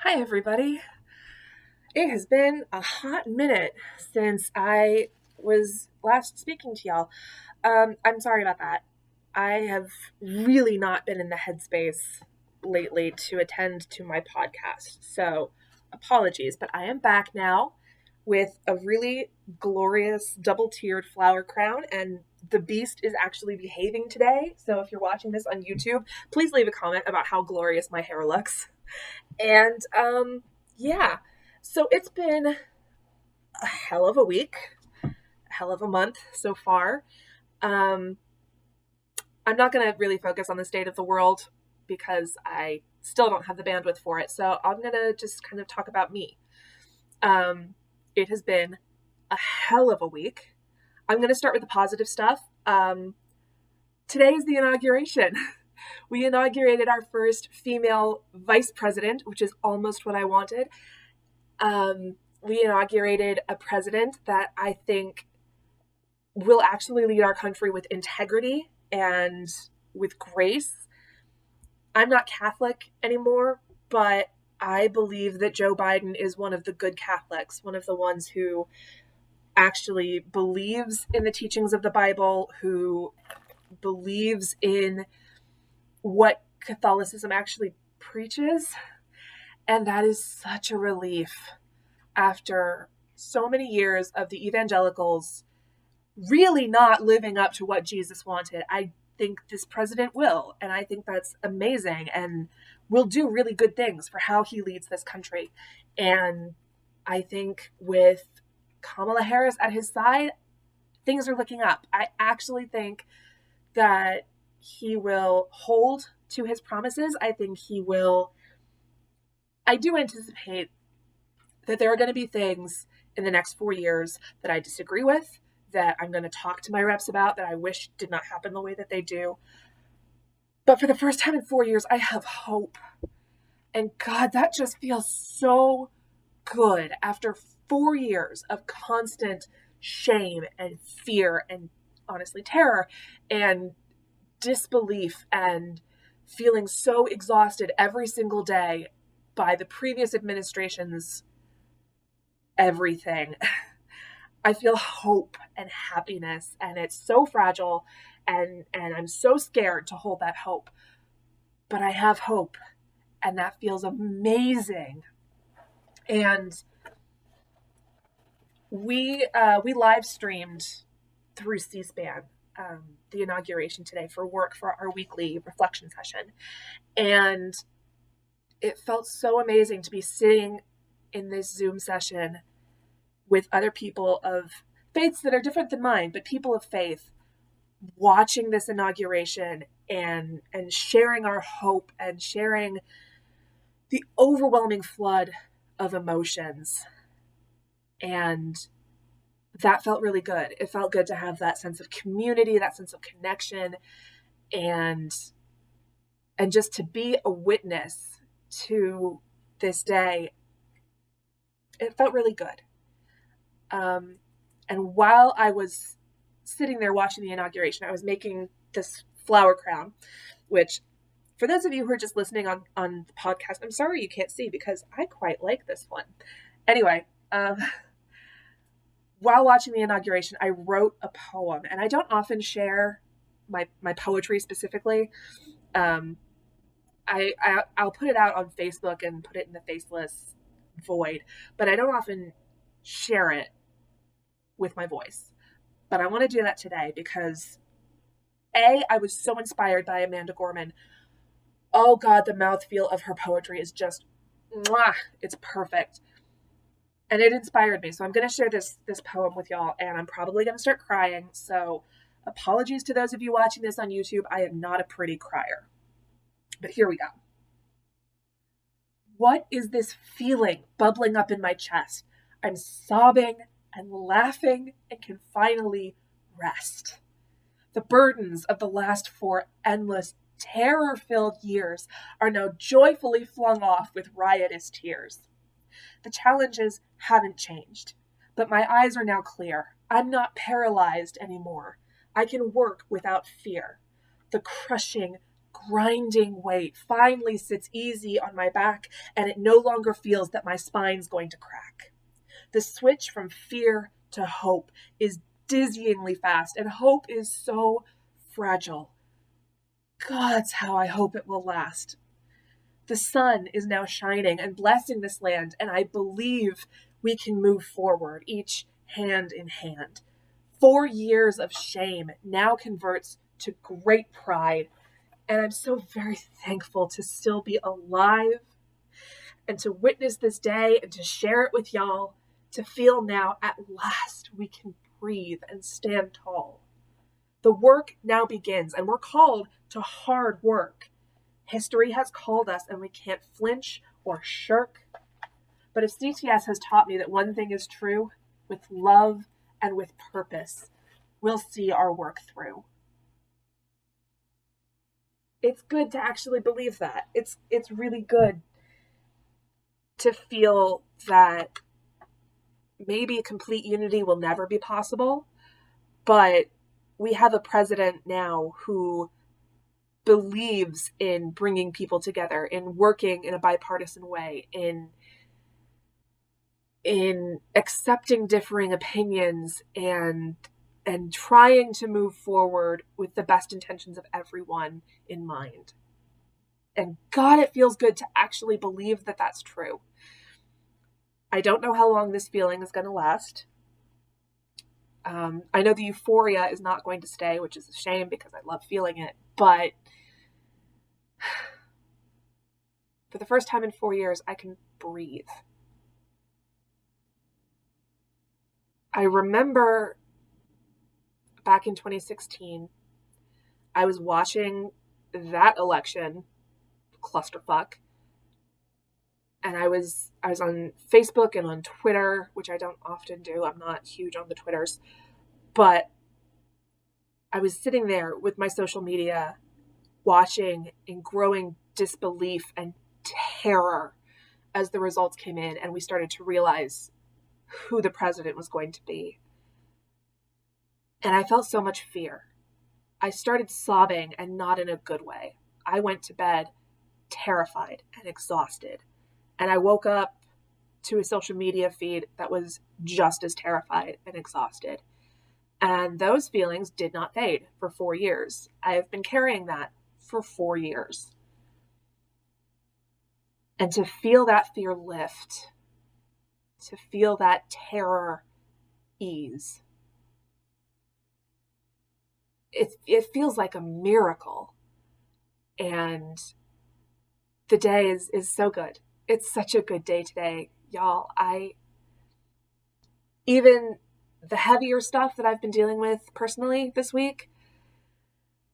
Hi, everybody. It has been a hot minute since I was last speaking to y'all. I'm sorry about that. I have really not been in the headspace lately to attend to my podcast. So, apologies, but I am back now with a really glorious double tiered flower crown, and the beast is actually behaving today. So, if you're watching this on YouTube, please leave a comment about how glorious my hair looks. And yeah, so it's been a hell of a week, a hell of a month so far. Um, I'm not going to really focus on the state of the world because I still don't have the bandwidth for it. So I'm going to just kind of talk about me. Um, it has been a hell of a week. I'm going to start with the positive stuff. Today is the inauguration. We inaugurated our first female vice president, which is almost what I wanted. We inaugurated a president that I think will actually lead our country with integrity and with grace. I'm not Catholic anymore, but I believe that Joe Biden is one of the good Catholics, one of the ones who actually believes in the teachings of the Bible, who believes in what Catholicism actually preaches. And that is such a relief after so many years of the evangelicals really not living up to what Jesus wanted. I think this president will, and I think that's amazing and will do really good things for how he leads this country. And I think with Kamala Harris at his side, things are looking up. I actually think that he will hold to his promises. I do anticipate that there are going to be things in the next 4 years that I disagree with, that I'm going to talk to my reps about, that I wish did not happen the way that they do. But for the first time in 4 years, I have hope. And God, that just feels so good after 4 years of constant shame and fear and honestly terror and disbelief and feeling so exhausted every single day by the previous administration's everything. I feel hope and happiness, and it's so fragile, and I'm so scared to hold that hope. But I have hope, and that feels amazing. And we live streamed through C-SPAN the inauguration today for work for our weekly reflection session, and it felt so amazing to be sitting in this Zoom session with other people of faiths that are different than mine, but people of faith, watching this inauguration and sharing our hope and sharing the overwhelming flood of emotions. And that felt really good. It felt good to have that sense of community, that sense of connection, and just to be a witness to this day. It felt really good. And while I was sitting there watching the inauguration, I was making this flower crown, which for those of you who are just listening on the podcast, I'm sorry you can't see because I quite like this one. Anyway, while watching the inauguration, I wrote a poem, and I don't often share my poetry specifically. I'll put it out on Facebook and put it in the faceless void, but I don't often share it with my voice. But I want to do that today because I was so inspired by Amanda Gorman. Oh God, the mouthfeel of her poetry is just, mwah, it's perfect. And it inspired me. So I'm going to share this poem with y'all, and I'm probably going to start crying. So apologies to those of you watching this on YouTube. I am not a pretty crier. But here we go. What is this feeling bubbling up in my chest? I'm sobbing and laughing and can finally rest. The burdens of the last 4 endless, terror-filled years are now joyfully flung off with riotous tears. The challenges haven't changed, but my eyes are now clear. I'm not paralyzed anymore. I can work without fear. The crushing, grinding weight finally sits easy on my back, and it no longer feels that my spine's going to crack. The switch from fear to hope is dizzyingly fast, and hope is so fragile. God's how I hope it will last. The sun is now shining and blessing this land, and I believe we can move forward, each hand in hand. 4 years of shame now converts to great pride, and I'm so very thankful to still be alive and to witness this day and to share it with y'all, to feel now at last we can breathe and stand tall. The work now begins, and we're called to hard work. History has called us, and we can't flinch or shirk. But if CTS has taught me that one thing is true, with love and with purpose, we'll see our work through. It's good to actually believe that. It's really good to feel that maybe complete unity will never be possible, but we have a president now who believes in bringing people together, in working in a bipartisan way, in accepting differing opinions and trying to move forward with the best intentions of everyone in mind. And God, it feels good to actually believe that that's true. I don't know how long this feeling is going to last. I know the euphoria is not going to stay, which is a shame because I love feeling it. But for the first time in 4 years, I can breathe. I remember back in 2016, I was watching that election clusterfuck, and I was on Facebook and on Twitter, which I don't often do. I'm not huge on the Twitters, but I was sitting there with my social media, watching in growing disbelief and terror as the results came in, and we started to realize who the president was going to be. And I felt so much fear. I started sobbing, and not in a good way. I went to bed terrified and exhausted. And I woke up to a social media feed that was just as terrified and exhausted. And those feelings did not fade for 4 years. I have been carrying that for 4 years. And to feel that fear lift, to feel that terror ease, it feels like a miracle. And the day is so good. It's such a good day today, y'all. Even the heavier stuff that I've been dealing with personally this week,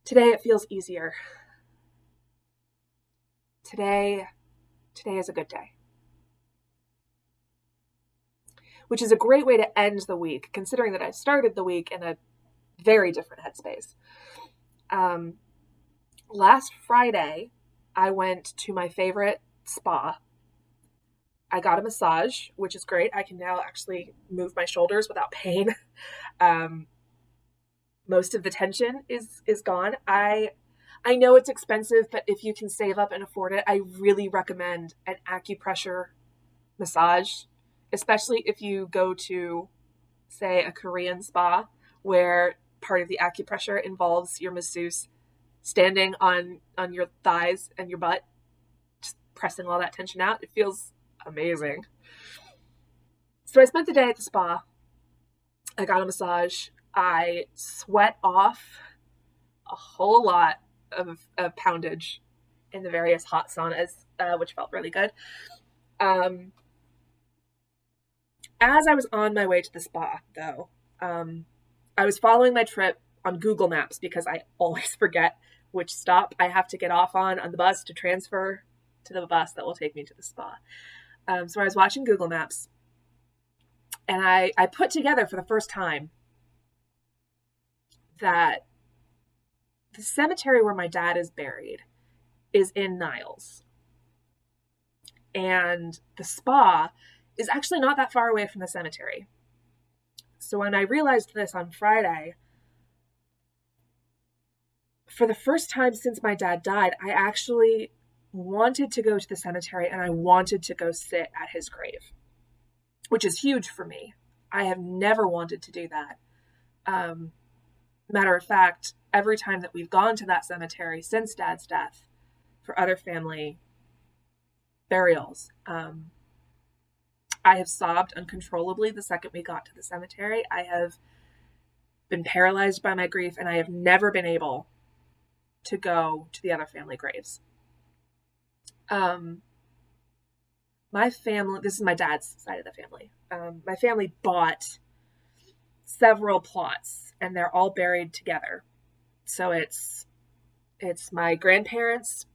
today it feels easier. Today is a good day. Which is a great way to end the week, considering that I started the week in a very different headspace. Last Friday, I went to my favorite spa. I got a massage, which is great. I can now actually move my shoulders without pain. Most of the tension is gone. I know it's expensive, but if you can save up and afford it, I really recommend an acupressure massage, especially if you go to, say, a Korean spa where part of the acupressure involves your masseuse standing on your thighs and your butt, just pressing all that tension out. It feels amazing. So I spent the day at the spa. I got a massage. I sweat off a whole lot of poundage in the various hot saunas, which felt really good. As I was on my way to the spa, though, I was following my trip on Google Maps because I always forget which stop I have to get off on the bus to transfer to the bus that will take me to the spa. So I was watching Google Maps, and I put together for the first time that the cemetery where my dad is buried is in Niles. And the spa is actually not that far away from the cemetery. So when I realized this on Friday, for the first time since my dad died, I actually wanted to go to the cemetery and I wanted to go sit at his grave, which is huge for me. I have never wanted to do that. Matter of fact, every time that we've gone to that cemetery since dad's death for other family burials, I have sobbed uncontrollably the second we got to the cemetery. I have been paralyzed by my grief, and I have never been able to go to the other family graves. My family, this is my dad's side of the family. My family bought several plots, and they're all buried together. So it's my grandparents,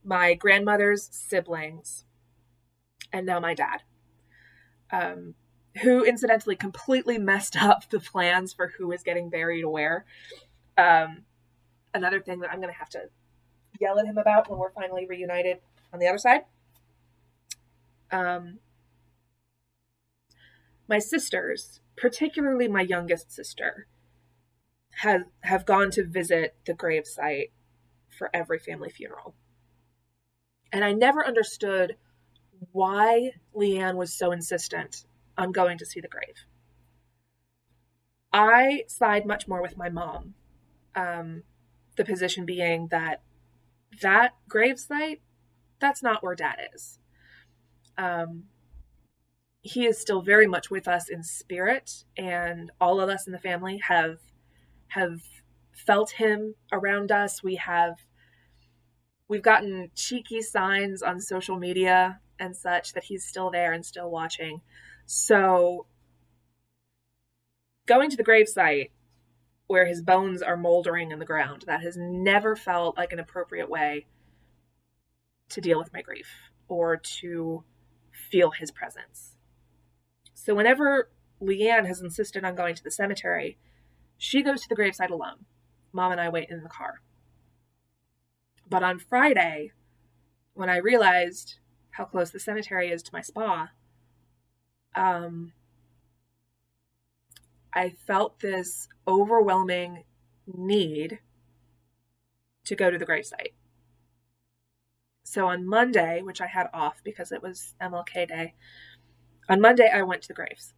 my grandmother's siblings, and now my dad, who incidentally completely messed up the plans for who is getting buried where. Another thing that I'm going to have to yell at him about when we're finally reunited on the other side. My sisters, particularly my youngest sister, have gone to visit the gravesite for every family funeral. And I never understood why Leanne was so insistent on going to see the grave. I side much more with my mom, the position being that gravesite, that's not where dad is. He is still very much with us in spirit, and all of us in the family have felt him around us. We've gotten cheeky signs on social media and such that he's still there and still watching. So going to the gravesite where his bones are moldering in the ground, that has never felt like an appropriate way to deal with my grief or to feel his presence. So whenever Leanne has insisted on going to the cemetery, she goes to the gravesite alone. Mom and I wait in the car. But on Friday, when I realized how close the cemetery is to my spa, I felt this overwhelming need to go to the gravesite. So on Monday, which I had off because it was MLK Day, on Monday I went to the graves,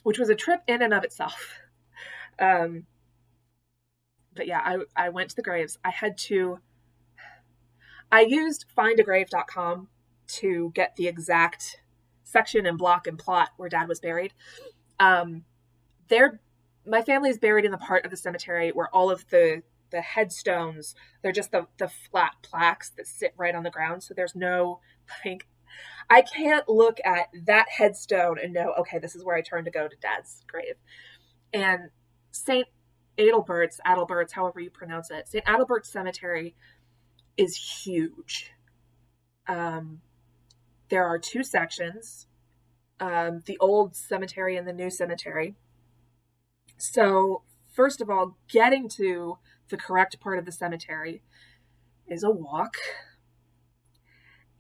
which was a trip in and of itself. But yeah, I went to the graves. I used findagrave.com to get the exact section and block and plot where dad was buried. My family is buried in the part of the cemetery where all of the headstones, they're just the flat plaques that sit right on the ground. So there's no, I can't look at that headstone and know, okay, this is where I turn to go to dad's grave. And St. Adalbert's, however you pronounce it, St. Adalbert's Cemetery is huge. There are two sections, the old cemetery and the new cemetery. So first of all, getting to the correct part of the cemetery is a walk.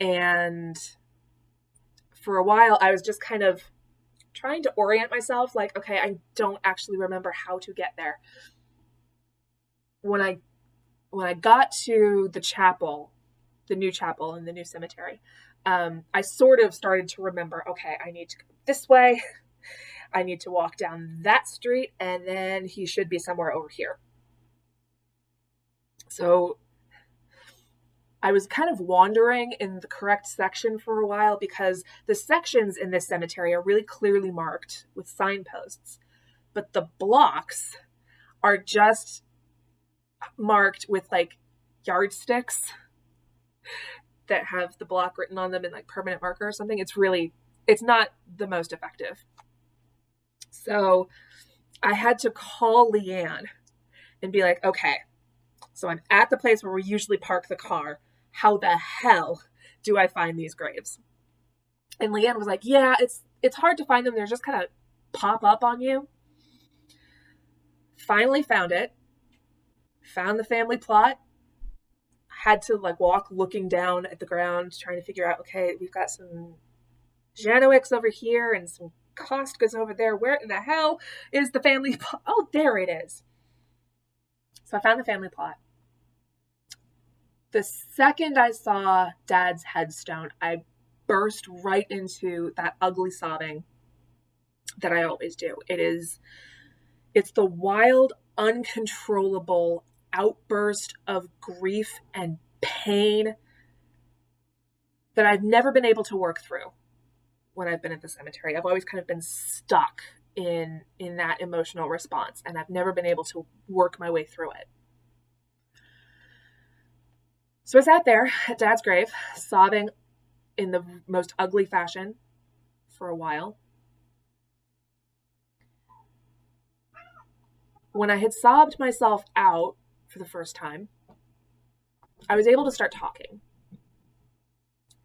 And for a while, I was just kind of trying to orient myself, like, okay, I don't actually remember how to get there. When I got to the chapel, the new chapel in the new cemetery, I sort of started to remember, okay, I need to go this way. I need to walk down that street, and then he should be somewhere over here. So I was kind of wandering in the correct section for a while because the sections in this cemetery are really clearly marked with signposts, but the blocks are just marked with like yardsticks that have the block written on them in like permanent marker or something. It's not the most effective. So I had to call Leanne and be like, okay, so I'm at the place where we usually park the car. How the hell do I find these graves? And Leanne was like, yeah, it's hard to find them. They're just kind of pop up on you. Finally found it. Found the family plot. Had to like walk looking down at the ground, trying to figure out, okay, we've got some Janowicks over here and some Koskas over there. Where in the hell is the family plot? Oh, there it is. So I found the family plot. The second I saw Dad's headstone, I burst right into that ugly sobbing that I always do. It's the wild, uncontrollable outburst of grief and pain that I've never been able to work through when I've been at the cemetery. I've always kind of been stuck in that emotional response, and I've never been able to work my way through it. So I sat there at Dad's grave, sobbing in the most ugly fashion for a while. When I had sobbed myself out for the first time, I was able to start talking.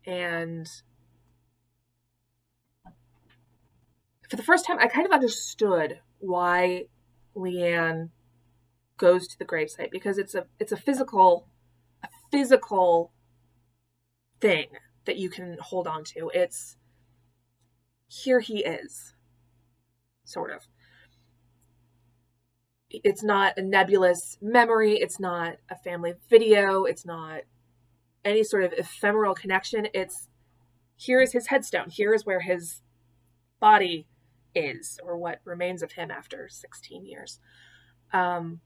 And for the first time, I kind of understood why Leanne goes to the gravesite, because it's a physical thing that you can hold on to. It's, here he is, sort of. It's not a nebulous memory. It's not a family video. It's not any sort of ephemeral connection. It's, here is his headstone. Here is where his body is, or what remains of him after 16 years. And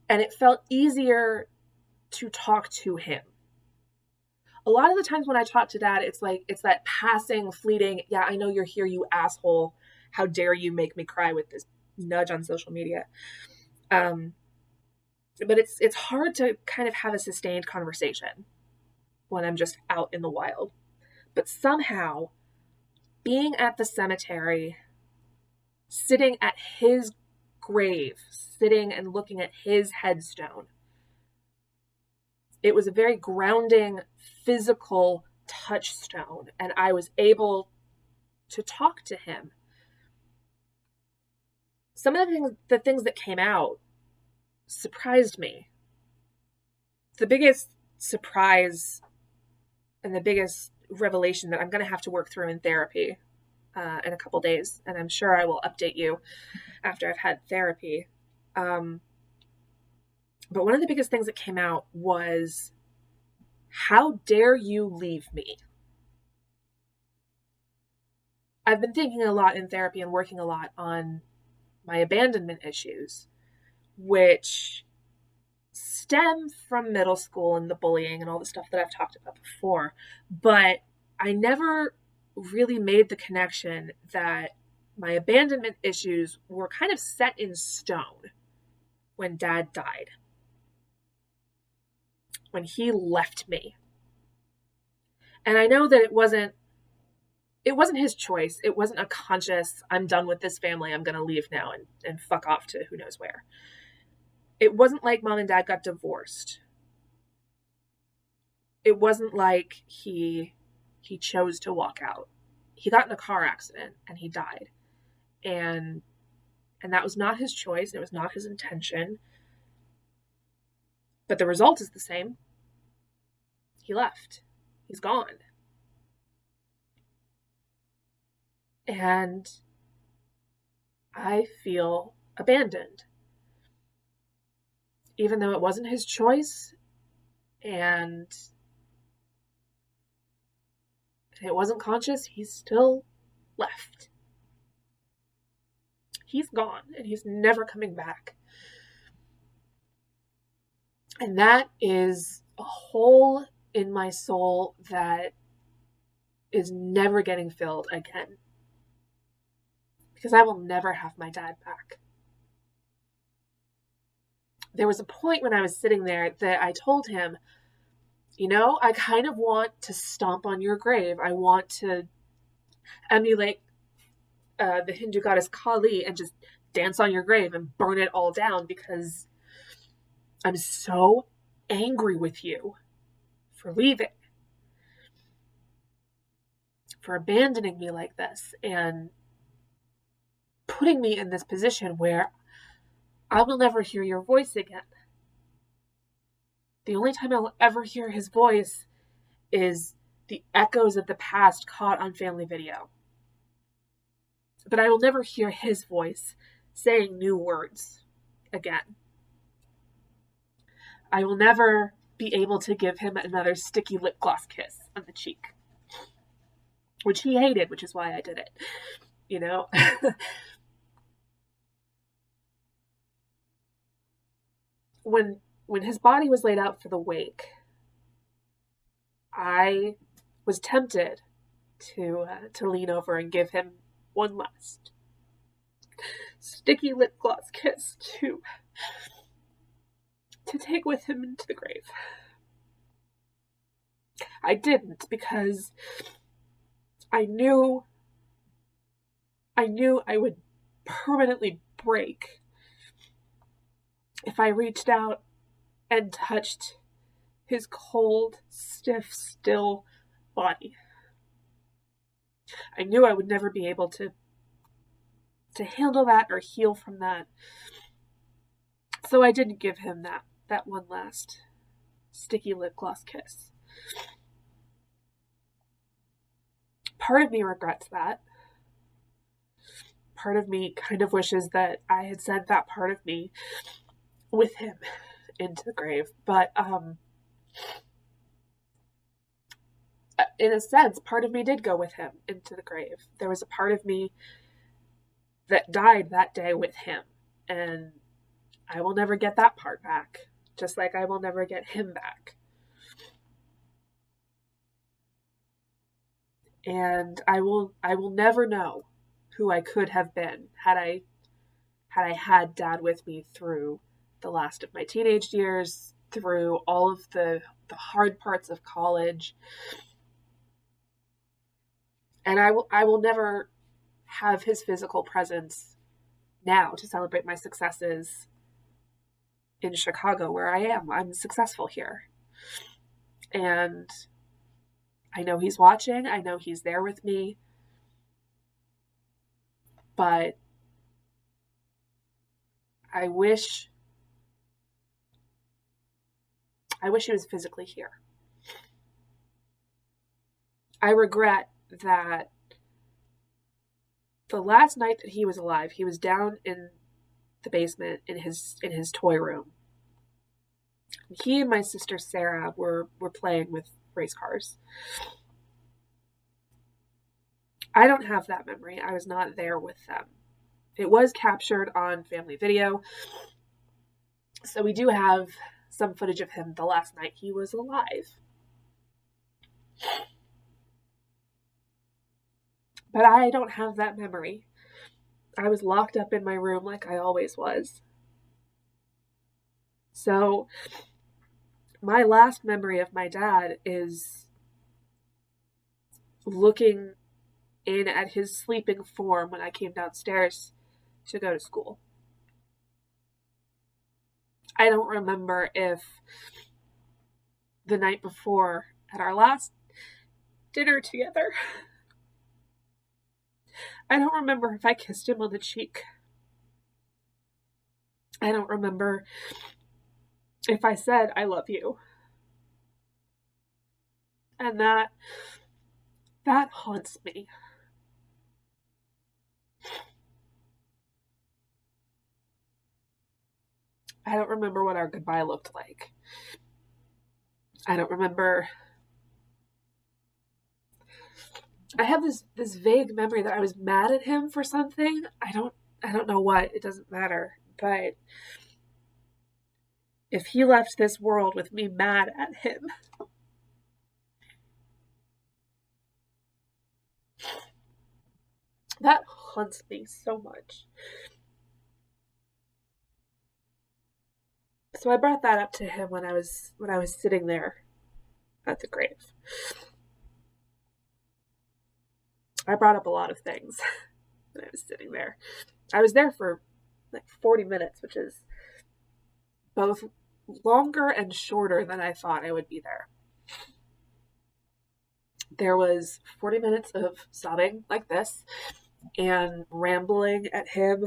it felt easier to talk to him. A lot of the times when I talk to Dad, it's that passing, fleeting, yeah, I know you're here, you asshole. How dare you make me cry with this nudge on social media. But it's hard to kind of have a sustained conversation when I'm just out in the wild. But somehow, being at the cemetery, sitting at his grave, sitting and looking at his headstone, it was a very grounding, physical touchstone, and I was able to talk to him. Some of the things that came out surprised me. The biggest surprise and the biggest revelation that I'm going to have to work through in therapy in a couple days, and I'm sure I will update you after I've had therapy. But one of the biggest things that came out was, how dare you leave me? I've been thinking a lot in therapy and working a lot on my abandonment issues, which stem from middle school and the bullying and all the stuff that I've talked about before. But I never really made the connection that my abandonment issues were kind of set in stone when Dad died, when he left me. And I know that it wasn't his choice. It wasn't a conscious, I'm done with this family, I'm going to leave now and fuck off to who knows where. It wasn't like Mom and Dad got divorced. It wasn't like he chose to walk out. He got in a car accident and he died. And that was not his choice. It was not his intention. But the result is the same. He left. He's gone. And I feel abandoned. Even though it wasn't his choice and it wasn't conscious, he's still left. He's gone and he's never coming back. And that is a hole in my soul that is never getting filled again. Because I will never have my dad back. There was a point when I was sitting there that I told him, I kind of want to stomp on your grave. I want to emulate the Hindu goddess Kali and just dance on your grave and burn it all down, because I'm so angry with you for leaving, for abandoning me like this, and putting me in this position where I will never hear your voice again. The only time I'll ever hear his voice is the echoes of the past caught on family video. But I will never hear his voice saying new words again. I will never be able to give him another sticky lip gloss kiss on the cheek, which he hated, which is why I did it, you know? when his body was laid out for the wake, I was tempted to lean over and give him one last sticky lip gloss kiss to take with him into the grave. I didn't, because I knew I would permanently break if I reached out and touched his cold, stiff, still body. I knew I would never be able to handle that or heal from that. So I didn't give him that one last sticky lip gloss kiss. Part of me regrets that. Part of me kind of wishes that I had sent that part of me with him into the grave. But in a sense, part of me did go with him into the grave. There was a part of me that died that day with him, and I will never get that part back, just like I will never get him back. And I will never know who I could have been had I had Dad with me through the last of my teenage years, through all of the hard parts of college. And I will never have his physical presence now to celebrate my successes in Chicago, where I am. I'm successful here. And I know he's watching. I know he's there with me. But I wish he was physically here. I regret that the last night that he was alive, he was down in the basement in his toy room. He and my sister Sarah were playing with race cars. I don't have that memory. I was not there with them. It was captured on family video, so we do have some footage of him the last night he was alive. But I don't have that memory. I was locked up in my room like I always was. So my last memory of my dad is looking in at his sleeping form when I came downstairs to go to school. I don't remember if the night before, at our last dinner together, I don't remember if I kissed him on the cheek. I don't remember if I said, "I love you." And that haunts me. I don't remember what our goodbye looked like. I don't remember. I have this vague memory that I was mad at him for something. I don't know what. It doesn't matter. But if he left this world with me mad at him, that haunts me so much. So I brought that up to him when I was sitting there at the grave. I brought up a lot of things when I was sitting there. I was there for like 40 minutes, which is both longer and shorter than I thought I would be there. There was 40 minutes of sobbing like this and rambling at him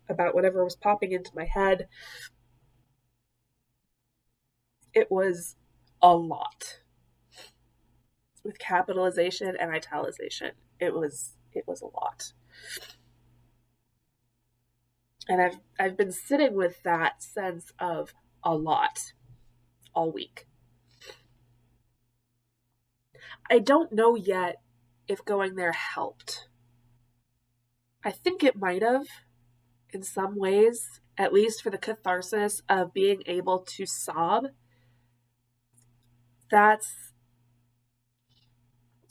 about whatever was popping into my head. It was a lot, with capitalization and italicization. It was a lot. And I've been sitting with that sense of a lot all week. I don't know yet if going there helped. I think it might have in some ways, at least for the catharsis of being able to sob. That's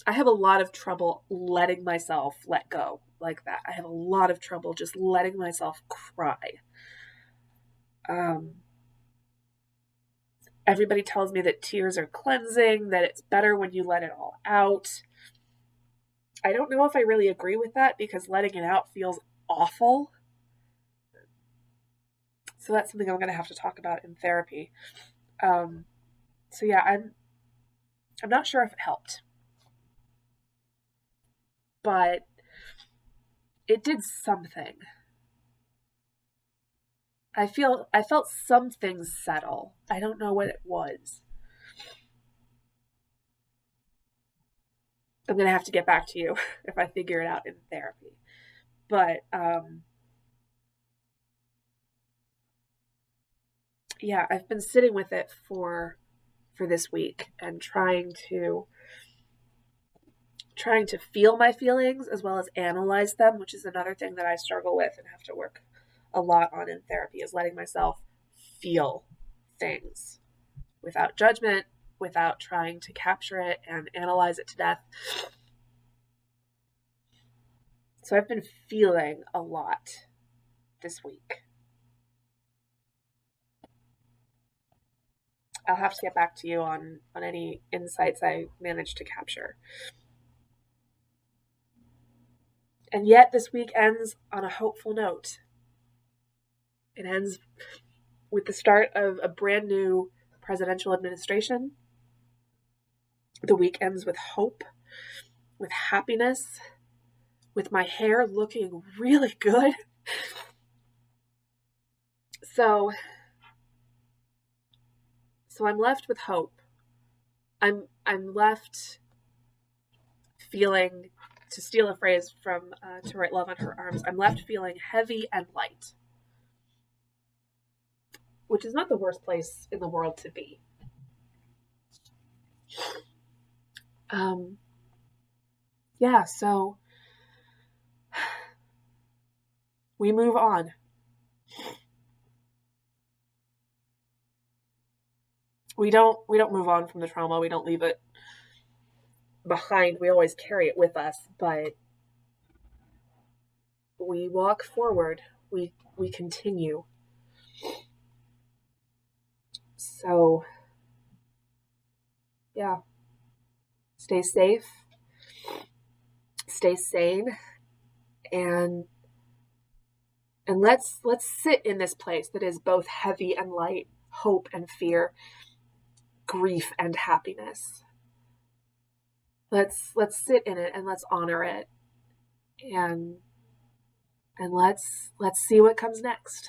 I have a lot of trouble letting myself let go like that. I have a lot of trouble just letting myself cry. Um, Everybody tells me that tears are cleansing, that it's better when you let it all out. I don't know if I really agree with that because letting it out feels awful. So that's something I'm going to have to talk about in therapy. Um, so yeah, I'm not sure if it helped, but it did something. I felt some things settle. I don't know what it was. I'm gonna have to get back to you if I figure it out in therapy. But yeah, I've been sitting with it for this week and trying to feel my feelings as well as analyze them, which is another thing that I struggle with and have to work a lot on in therapy is letting myself feel things without judgment, without trying to capture it and analyze it to death. So I've been feeling a lot this week. I'll have to get back to you on any insights I managed to capture. And yet this week ends on a hopeful note. It ends with the start of a brand new presidential administration. The week ends with hope, with happiness, with my hair looking really good. So I'm left with hope. I'm left feeling, to steal a phrase from To Write Love on Her Arms, I'm left feeling heavy and light, which is not the worst place in the world to be. Um, yeah, so we move on. We don't move on from the trauma. We don't leave it behind. We always carry it with us, but we walk forward. We continue. So yeah, stay safe, stay sane, and let's sit in this place that is both heavy and light, hope and fear, grief and happiness. Let's sit in it and let's honor it, and let's see what comes next.